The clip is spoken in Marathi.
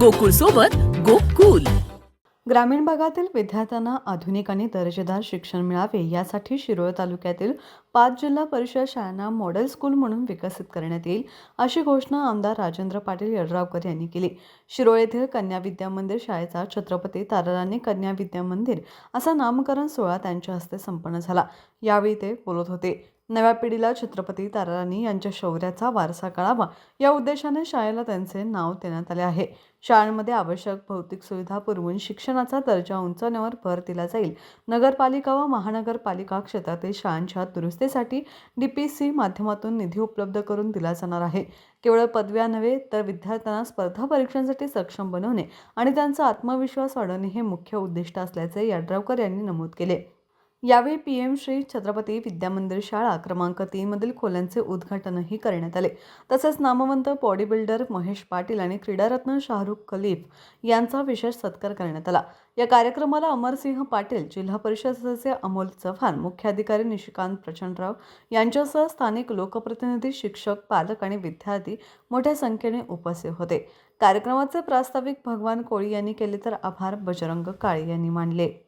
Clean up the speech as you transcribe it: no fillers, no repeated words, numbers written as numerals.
गोकुळ सोबत गोकुल. ग्रामीण भागातील विद्यार्थ्यांना आधुनिक आणि दर्जेदार शिक्षण मिळावे यासाठी शिरोळ तालुक्यातील 5 जिल्हा परिषद शाळांना मॉडेल स्कूल म्हणून विकसित करण्यात येईल, अशी घोषणा आमदार राजेंद्र पाटील यड्रावकर यांनी केली. शिरोळ येथील कन्या विद्या मंदिर शाळेचा छत्रपती ताराराणी कन्या विद्या मंदिर असा नामकरण सोहळा त्यांच्या हस्ते संपन्न झाला. यावेळी ते बोलत होते. नव्या पिढीला छत्रपती ताराराणी यांच्या शौर्याचा वारसा कळावा या उद्देशाने शाळेला त्यांचे नाव देण्यात आले आहे. शाळांमध्ये आवश्यक भौतिक सुविधा पुरवून शिक्षणाचा दर्जा उंचावण्यावर भर दिला जाईल. नगरपालिका व महानगरपालिका क्षेत्रातील शाळांच्या दुरुस्तीसाठी DPC माध्यमातून निधी उपलब्ध करून दिला जाणार आहे. केवळ पदव्या नव्हे तर विद्यार्थ्यांना स्पर्धा परीक्षांसाठी सक्षम बनवणे आणि त्यांचा आत्मविश्वास वाढवणे हे मुख्य उद्दिष्ट असल्याचे यड्रावकर यांनी नमूद केले. यावेळी PM श्री छत्रपती विद्यामंदिर शाळा क्रमांक 3 मधील खोल्यांचे उद्घाटनही करण्यात आले. तसेच नामवंत बॉडी बिल्डर महेश पाटील आणि क्रीडारत्न शाहरुख खलीफ यांचा विशेष सत्कार करण्यात आला. या कार्यक्रमाला अमरसिंह पाटील, जिल्हा परिषद सदस्य अमोल चव्हाण, मुख्याधिकारी निशिकांत प्रचंडराव यांच्यासह स्थानिक लोकप्रतिनिधी, शिक्षक, पालक आणि विद्यार्थी मोठ्या संख्येने उपस्थित होते. कार्यक्रमाचे प्रास्ताविक भगवान कोळी यांनी केले तर आभार बजरंग काळे यांनी मानले.